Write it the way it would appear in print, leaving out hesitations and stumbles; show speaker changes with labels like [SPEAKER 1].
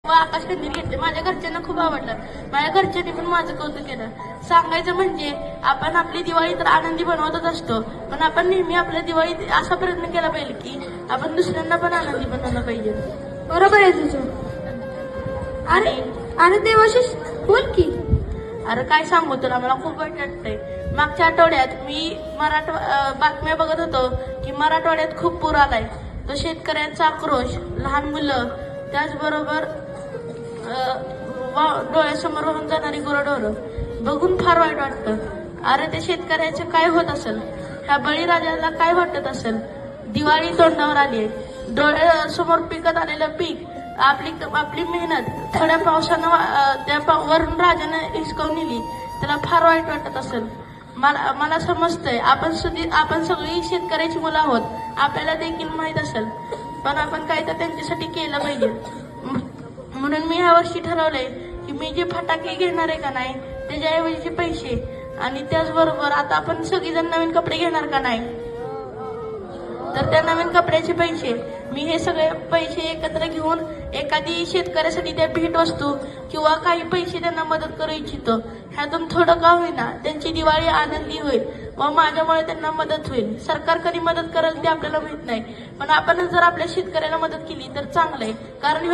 [SPEAKER 1] व आकाश कंदील घेतले. माझ्या घरच्यांना खूप आवडलं. माझ्या घरच्यांनी पण माझं कौतुक केलं. सांगायचं म्हणजे आपण आपली दिवाळी तर आनंदी बनवतच असतो, पण आपण नेहमी आपल्या दिवाळीत असा प्रयत्न केला पाहिजे की आपण दुसऱ्यांना पण आनंदी बनवलं पाहिजे.
[SPEAKER 2] बरोबर आहे तुझं. अरे अरे देवाशिष बोल की.
[SPEAKER 1] अरे काय सांगू तुला, मला खूप वाईट वाटतंय. मागच्या आठवड्यात मी बातम्या बघत होतो की मराठवाड्यात खूप पूर आलाय. तो शेतकऱ्यांचा आक्रोश, लहान मुलं, त्याचबरोबर डोळ्यासमोर वाहून जाणारी गुरंढोरं बघून फार वाईट वाटतं. अरे ते शेतकऱ्याचं काय होत असेल, ह्या बळीराजाला काय वाटत असेल. दिवाळी तोंडावर आली, डोळ्यासमोर पिकत आलेलं पीक, आपली मेहनत थोड्या पावसानं वरून राजाने हिसकावून नेली. त्याला फार वाईट वाटत असेल. मला समजतंय आपण सगळी शेतकऱ्याची मुलं आहोत, आपल्याला देखील माहित असेल, पण आपण काय तर त्यांच्यासाठी केलं पाहिजे. म्हणून मी यावर्षी ठरवलंय की मी जे फटाके घेणार आहे का नाही त्याच्याऐवजीचे पैसे, आणि त्याचबरोबर आता आपण सगळीजण नवीन कपडे घेणार का नाही, तर त्या नवीन कपड्याचे पैसे मी हे सगळे पैसे एकत्र घेऊन एखादी शेतकऱ्यासाठी त्या भेटवस्तू किंवा काही पैसे त्यांना मदत करू इच्छितो. ह्यातून थोडं का होईना त्यांची दिवाळी आनंदी होईल व माझ्यामुळे त्यांना मदत होईल. सरकार कधी मदत करेल ते आपल्याला माहित नाही, पण आपण जर आपल्या शेतकऱ्याला मदत केली तर चांगलं आहे. कारण